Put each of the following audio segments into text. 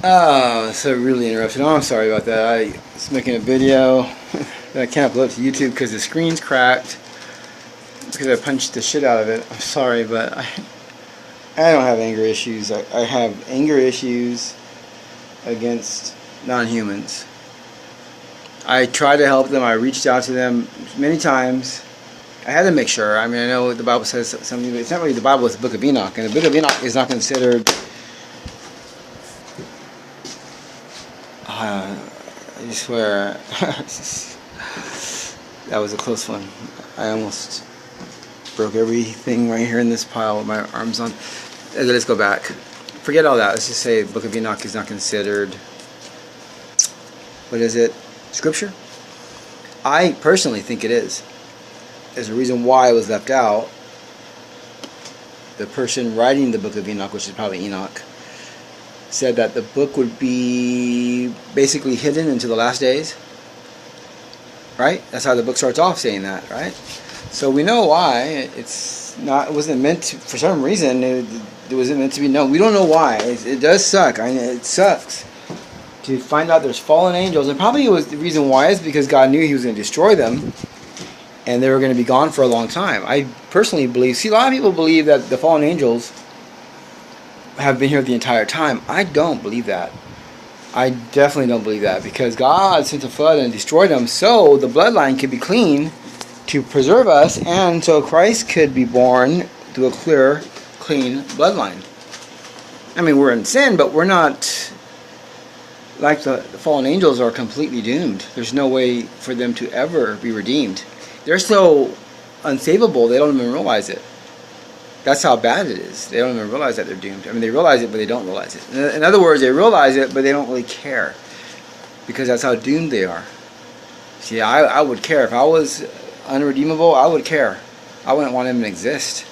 Oh, so really interrupted. Oh, I'm sorry about that. I was making a video that I can't upload to YouTube because the screen's cracked because I punched the shit out of it. I'm sorry, but I don't have anger issues. I have anger issues against non-humans. I tried to help them. I reached out to them many times. I had to make sure. I mean, I know the Bible says something, but it's not really the Bible. It's the Book of Enoch, and the Book of Enoch is not considered. I swear, that was a close one. I almost broke everything right here in this pile with my arms on. Let's go back. Forget all that. Let's just say the Book of Enoch is not considered. What is it? Scripture? I personally think it is. There's a reason why it was left out. The person writing the Book of Enoch, which is probably Enoch, said that the book would be basically hidden until the last days. Right? That's how the book starts off saying that, right? So we know why. It wasn't meant to, for some reason, it wasn't meant to be known. We don't know why. It does suck. I mean, it sucks to find out there's fallen angels. And probably it was the reason why is because God knew He was going to destroy them. And they were going to be gone for a long time. I personally believe, see, a lot of people believe that the fallen angels have been here the entire time. I don't believe that. I definitely don't believe that, because God sent a flood and destroyed them so the bloodline could be clean to preserve us, and so Christ could be born through a clear, clean bloodline. I mean, we're in sin, but we're not like the fallen angels are completely doomed. There's no way for them to ever be redeemed. They're so unsavable, they don't even realize it. That's how bad it is. They don't even realize that they're doomed. I mean, they realize it, but they don't realize it. In other words, they realize it, but they don't really care, because that's how doomed they are. See, I would care. If I was unredeemable, I would care. I wouldn't want him to exist,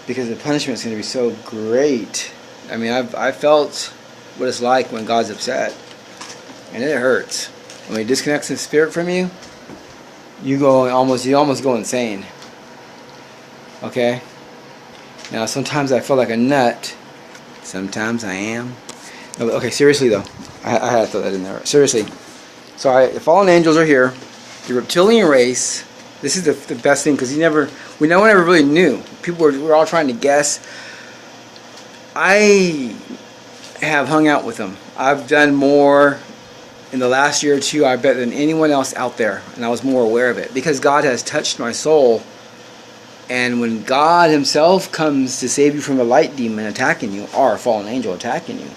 because the punishment is going to be so great. I mean, I've felt what it's like when God's upset, and it hurts. When He disconnects His spirit from you, you almost go insane. Okay? Now, sometimes I feel like a nut. Sometimes I am. No, okay, seriously though. I had to throw that in there. Seriously. So the fallen angels are here. The reptilian race. This is the best thing, because no one ever really knew. People were all trying to guess. I have hung out with them. I've done more in the last year or two, I bet, than anyone else out there. And I was more aware of it, because God has touched my soul. And when God Himself comes to save you from a light demon attacking you, or a fallen angel attacking you,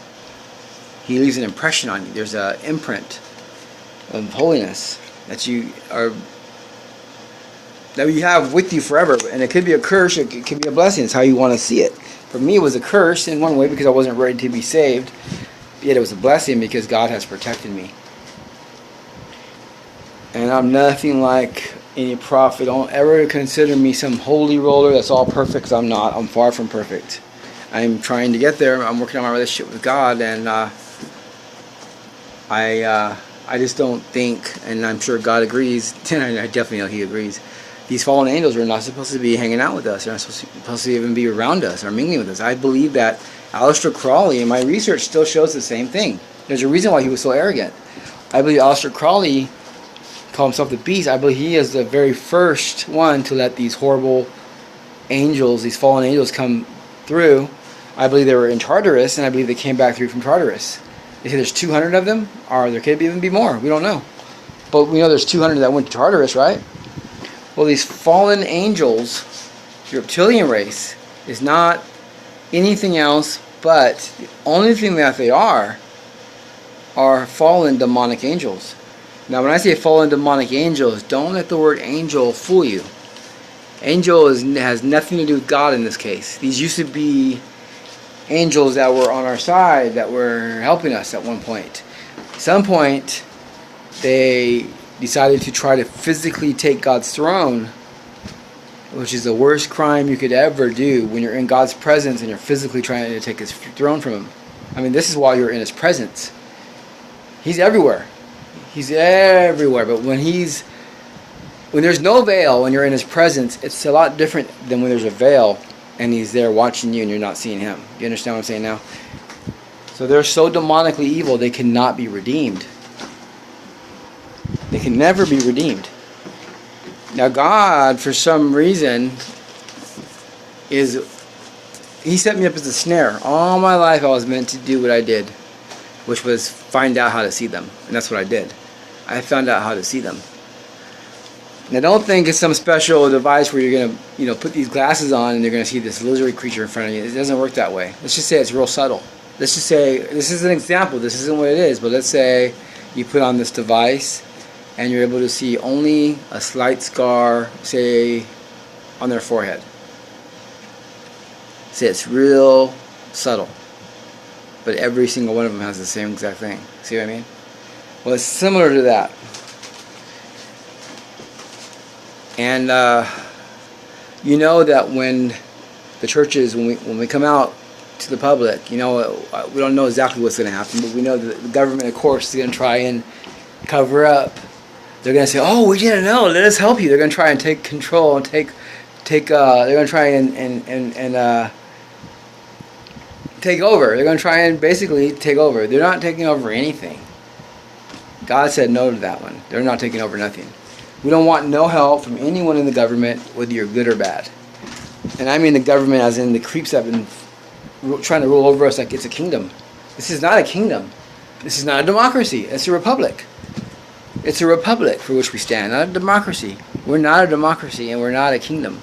He leaves an impression on you. There's an imprint of holiness that you have with you forever. And it could be a curse, it could be a blessing. It's how you want to see it. For me, it was a curse in one way, because I wasn't ready to be saved. Yet it was a blessing, because God has protected me. And I'm nothing like any prophet. Don't ever consider me some holy roller that's all perfect, because I'm not. I'm far from perfect. I'm trying to get there. I'm working on my relationship with God, and I just don't think, and I'm sure God agrees, and I definitely know He agrees, these fallen angels are not supposed to be hanging out with us. They're not supposed to even be around us or mingling with us. I believe that Aleister Crowley, and my research still shows the same thing. There's a reason why he was so arrogant. I believe Aleister Crowley called himself the Beast. I believe he is the very first one to let these horrible angels, these fallen angels, come through. I believe they were in Tartarus, and I believe they came back through from Tartarus. They say there's 200 of them, or there could even be more. We don't know. But we know there's 200 that went to Tartarus, right? Well, these fallen angels, the reptilian race, is not anything else, but the only thing that they are fallen demonic angels. Now, when I say fallen demonic angels, don't let the word angel fool you. Angel has nothing to do with God in this case. These used to be angels that were on our side, that were helping us at one point. At some point, they decided to try to physically take God's throne, which is the worst crime you could ever do when you're in God's presence and you're physically trying to take His throne from Him. I mean, this is while you're in His presence. He's everywhere. He's everywhere. But when there's no veil, when you're in His presence, it's a lot different than when there's a veil and He's there watching you and you're not seeing Him. You understand what I'm saying now? So they're so demonically evil, they cannot be redeemed. They can never be redeemed. Now God, for some reason, He set me up as a snare. All my life I was meant to do what I did, which was find out how to see them. And that's what I did. I found out how to see them. Now don't think it's some special device where you're going to, put these glasses on and you're going to see this illusory creature in front of you. It doesn't work that way. Let's just say it's real subtle. Let's just say, this is an example. This isn't what it is. But let's say you put on this device and you're able to see only a slight scar, say, on their forehead. Say it's real subtle. But every single one of them has the same exact thing. See what I mean? Well, it's similar to that. And you know that when the churches, when we come out to the public, we don't know exactly what's going to happen, but we know that the government, of course, is going to try and cover up. They're going to say, "Oh, we didn't know. Let us help you." They're going to try and take control and take. They're going to try and take over. They're going to try and basically take over. They're not taking over anything. God said no to that one. They're not taking over nothing. We don't want no help from anyone in the government, whether you're good or bad. And I mean the government as in the creeps that have been trying to rule over us like it's a kingdom. This is not a kingdom. This is not a democracy. It's a republic. It's a republic for which we stand, not a democracy. We're not a democracy and we're not a kingdom.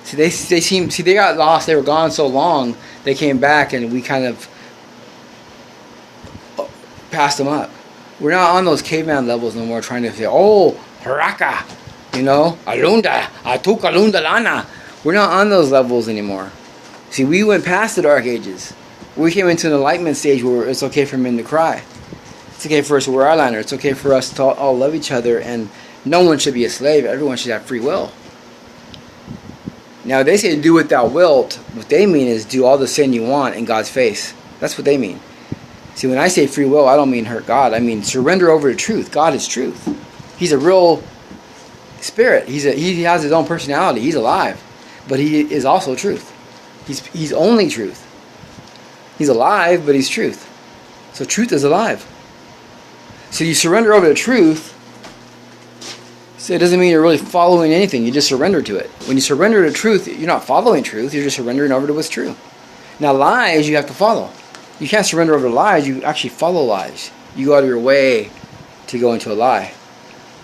See, they got lost. They were gone so long. They came back and we kind of passed them up. We're not on those caveman levels no more trying to say, "Oh, Haraka, Alunda, Atuk Alunda Lana." We're not on those levels anymore. See, we went past the Dark Ages. We came into an enlightenment stage where it's okay for men to cry. It's okay for us to wear eyeliner. It's okay for us to all love each other, and no one should be a slave. Everyone should have free will. Now, they say do what thou wilt. What they mean is do all the sin you want in God's face. That's what they mean. See, when I say free will, I don't mean hurt God. I mean surrender over to truth. God is truth. He's a real spirit. He has his own personality. He's alive. But he is also truth. He's only truth. He's alive, but he's truth. So truth is alive. So you surrender over to truth. So it doesn't mean you're really following anything. You just surrender to it. When you surrender to truth, you're not following truth. You're just surrendering over to what's true. Now lies, you have to follow. You can't surrender over to lies. You actually follow lies. You go out of your way to go into a lie.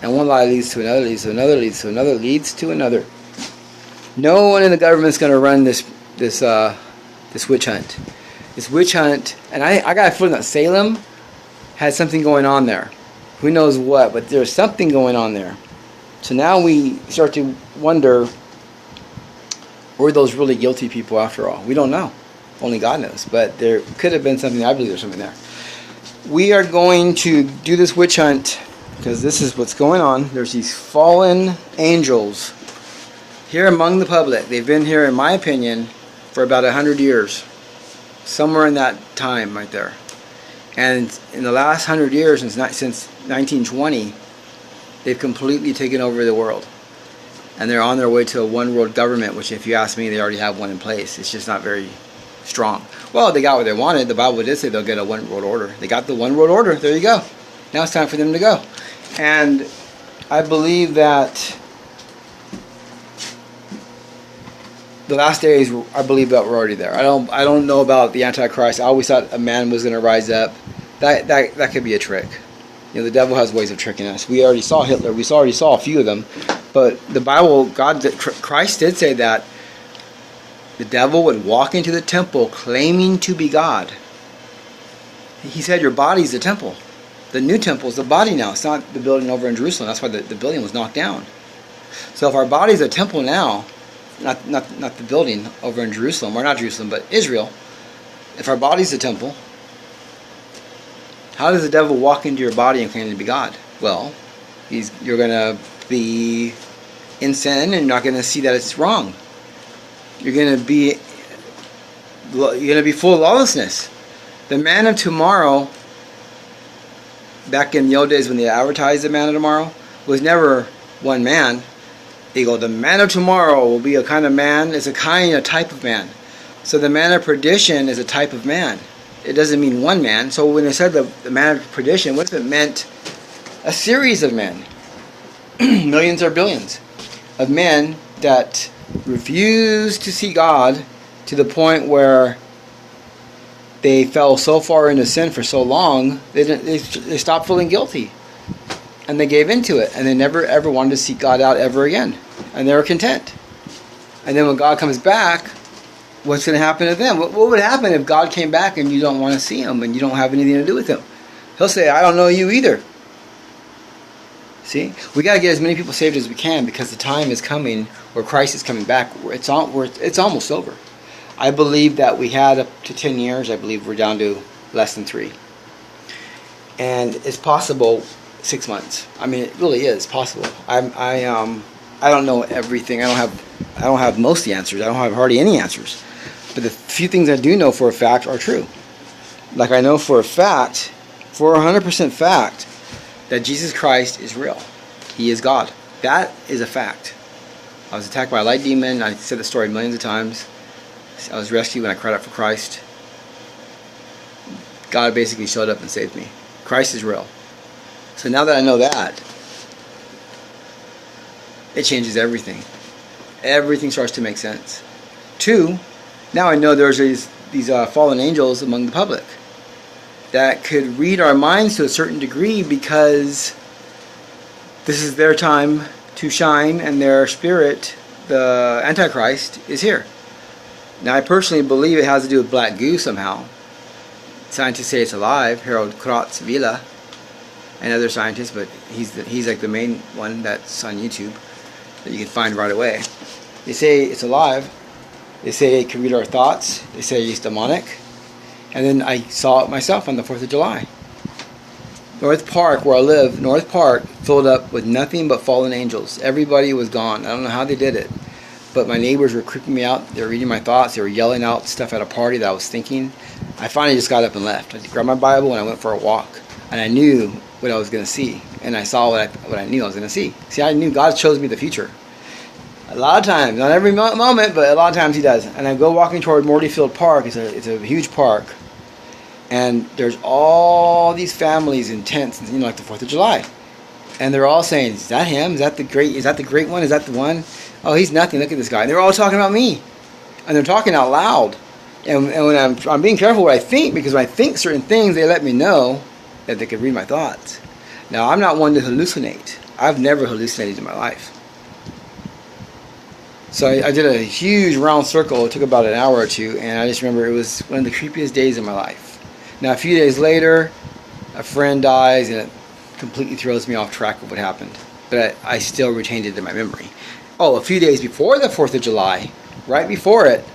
And one lie leads to another, leads to another, leads to another, leads to another. No one in the government's going to run this witch hunt. This witch hunt, and I got a feeling that Salem had something going on there. Who knows what, but there's something going on there. So now we start to wonder, were those really guilty people after all? We don't know. Only God knows. But there could have been something. I believe there's something there. We are going to do this witch hunt because this is what's going on. There's these fallen angels here among the public. They've been here, in my opinion, for about 100 years. Somewhere in that time right there. And in the last 100 years, since 1920, they've completely taken over the world. And they're on their way to a one-world government, which, if you ask me, they already have one in place. It's just not very strong. Well, they got what they wanted. The Bible did say they'll get a one-world order. They got the one-world order. There you go. Now it's time for them to go. And I believe that the last days, I believe that we're already there. I don't know about the Antichrist. I always thought a man was going to rise up. That could be a trick. The devil has ways of tricking us. We already saw Hitler. We already saw a few of them. But the Bible, Christ did say that the devil would walk into the temple claiming to be God. He said your body's the temple. The new temple is the body now. It's not the building over in Jerusalem. That's why the building was knocked down. So if our body's a temple now, not the building over in Jerusalem, or not Jerusalem, but Israel, if our body's a temple, how does the devil walk into your body and claim to be God? Well, you're going to be in sin and you're not going to see that it's wrong. You're going to be full of lawlessness. The man of tomorrow, back in the old days when they advertised the man of tomorrow, was never one man. They go, the man of tomorrow will be a kind of man, it's a type of man. So the man of perdition is a type of man. It doesn't mean one man. So when it said the man of perdition, what if it meant a series of men? Millions or billions of men that refused to see God to the point where they fell so far into sin for so long, they stopped feeling guilty. And they gave into it. And they never ever wanted to seek God out ever again. And they were content. And then when God comes back, what's going to happen to them? What would happen if God came back and you don't want to see him and you don't have anything to do with him? He'll say, I don't know you either. See? We got to get as many people saved as we can, because the time is coming where Christ is coming back. It's almost over. I believe that we had up to 10 years. I believe we're down to less than 3. And it's possible 6 months. I mean, it really is possible. I don't know everything. I don't have most of the answers. I don't have hardly any answers. But the few things I do know for a fact are true. Like I know for a fact, for 100% fact, that Jesus Christ is real. He is God. That is a fact. I was attacked by a light demon. I said the story millions of times. I was rescued when I cried out for Christ. God basically showed up and saved me. Christ is real. So now that I know that, it changes everything. Everything starts to make sense. 2, now I know there's these fallen angels among the public that could read our minds to a certain degree, because this is their time to shine, and their spirit, the Antichrist, is here. Now I personally believe it has to do with black goo somehow. Scientists say it's alive, Harold Krotz-Villa and other scientists, but he's like the main one that's on YouTube that you can find right away. They say it's alive. They say it can read our thoughts. They say it's demonic. And then I saw it myself on the 4th of July. North Park, where I live, North Park filled up with nothing but fallen angels. Everybody was gone. I don't know how they did it. But my neighbors were creeping me out. They were reading my thoughts. They were yelling out stuff at a party that I was thinking. I finally just got up and left. I grabbed my Bible and I went for a walk. And I knew what I was going to see. And I saw what I knew I was going to see. See, I knew God chose me the future. A lot of times, not every moment, but a lot of times he does. And I go walking toward Mortyfield Park. It's a huge park. And there's all these families in tents, like the 4th of July. And they're all saying, is that him? Is that the great one? Is that the one? Oh, he's nothing. Look at this guy. And they're all talking about me. And they're talking out loud. And when I'm being careful what I think, because when I think certain things, they let me know that they could read my thoughts. Now, I'm not one to hallucinate. I've never hallucinated in my life. So I did a huge round circle. It took about an hour or 2, and I just remember it was one of the creepiest days of my life. Now, a few days later, a friend dies, and it completely throws me off track of what happened. But I still retained it in my memory. Oh, a few days before the 4th of July, right before it,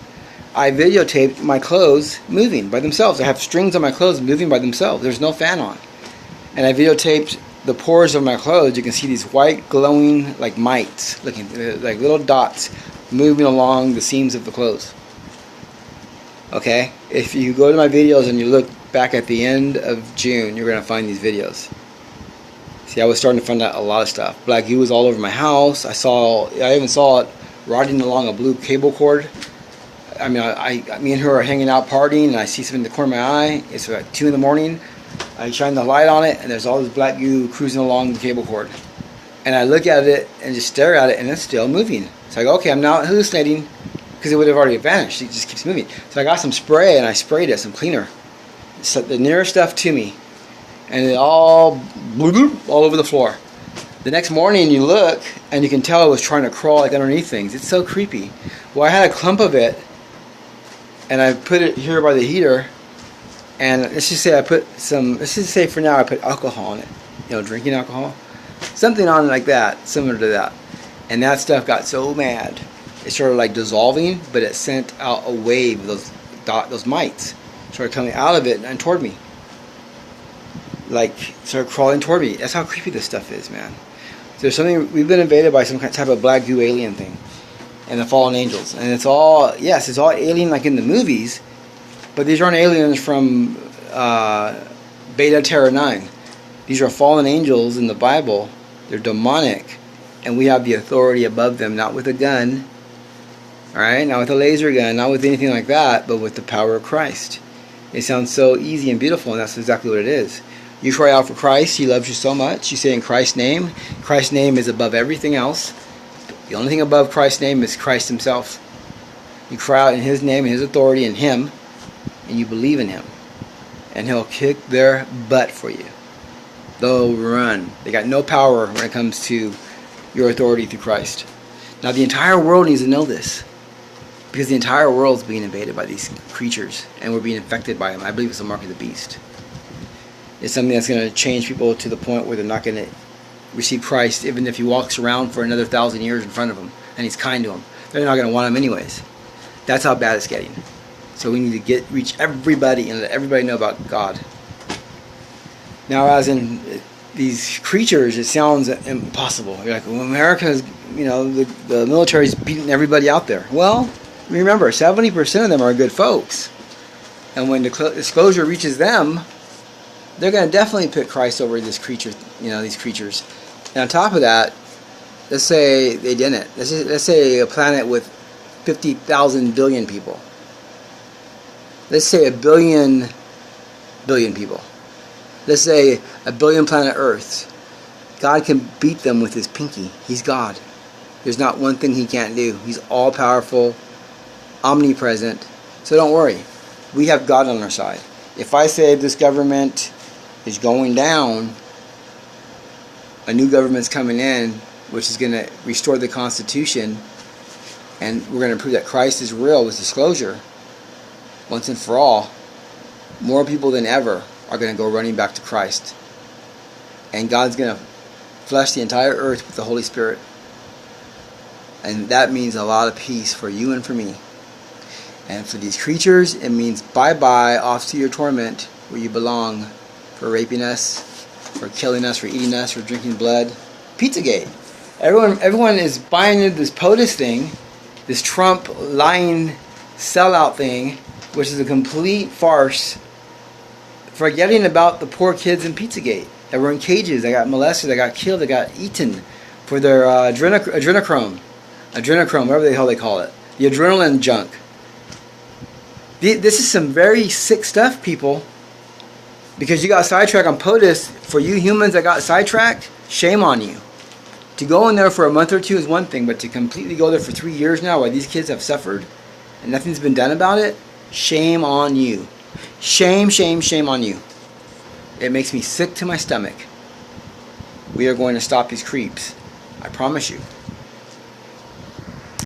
I videotaped my clothes moving by themselves. I have strings on my clothes moving by themselves. There's no fan on. And I videotaped the pores of my clothes. You can see these white glowing like mites, looking like little dots moving along the seams of the clothes. Okay? If you go to my videos and you look back at the end of June, you're going to find these videos. See, I was starting to find out a lot of stuff. Black goo was all over my house. I even saw it riding along a blue cable cord. I mean, me and her are hanging out partying, and I see something in the corner of my eye. It's like 2 in the morning. I shine the light on it, and there's all this black goo cruising along the cable cord. And I look at it and just stare at it, and it's still moving. So I go, okay, I'm not hallucinating, because it would have already vanished. It just keeps moving. So I got some spray, and I sprayed it, some cleaner. So the nearest stuff to me, and it all over the floor. The next morning you look, and you can tell it was trying to crawl like underneath things. It's so creepy. Well, I had a clump of it, and I put it here by the heater, and let's just say for now I put alcohol in it, drinking alcohol, something on it like that, similar to that. And that stuff got so mad, it started like dissolving, but it sent out a wave of those mites. Started coming out of it and toward me. Like, started crawling toward me. That's how creepy this stuff is, man. There's something, we've been invaded by some type of black goo alien thing. And the fallen angels. And it's all alien like in the movies. But these aren't aliens from Beta Terra 9. These are fallen angels in the Bible. They're demonic. And we have the authority above them, not with a gun. Alright? Not with a laser gun, not with anything like that, but with the power of Christ. It sounds so easy and beautiful, and that's exactly what it is. You cry out for Christ. He loves you so much. You say in Christ's name. Christ's name is above everything else. The only thing above Christ's name is Christ himself. You cry out in his name and his authority in him, and you believe in him. And he'll kick their butt for you. They'll run. They got no power when it comes to your authority through Christ. Now the entire world needs to know this, because the entire world is being invaded by these creatures, and we're being infected by them. I believe it's the mark of the beast. It's something that's going to change people to the point where they're not going to receive Christ, even if he walks around for another 1,000 years in front of them and he's kind to them. They're not going to want him anyways. That's how bad it's getting. So we need to reach everybody and let everybody know about God. Now, as in these creatures, it sounds impossible. You're like, well, America's, the military's beating everybody out there. Well, remember, 70% of them are good folks. And when the disclosure reaches them, they're going to definitely pick Christ over this creature, these creatures. And on top of that, let's say they didn't. Let's say a planet with 50,000 billion people. Let's say a billion people. Let's say a billion planet Earths. God can beat them with his pinky. He's God. There's not one thing he can't do. He's all-powerful, omnipresent. So don't worry. We have God on our side. If I say this government is going down, a new government's coming in, which is going to restore the Constitution, and we're going to prove that Christ is real with disclosure, once and for all, more people than ever are going to go running back to Christ. And God's going to flesh the entire earth with the Holy Spirit. And that means a lot of peace for you and for me. And for these creatures, it means bye-bye, off to your torment, where you belong, for raping us, for killing us, for eating us, for drinking blood. Pizzagate. Everyone is buying into this POTUS thing, this Trump lying sellout thing, which is a complete farce, forgetting about the poor kids in Pizzagate that were in cages, that got molested, that got killed, that got eaten for their adrenochrome, whatever the hell they call it, the adrenaline junk. This is some very sick stuff, people, because you got sidetracked on POTUS. For you humans that got sidetracked, shame on you. To go in there for a month or two is one thing, but to completely go there for 3 years now while these kids have suffered and nothing's been done about it, shame on you. Shame, shame, shame on you. It makes me sick to my stomach. We are going to stop these creeps. I promise you.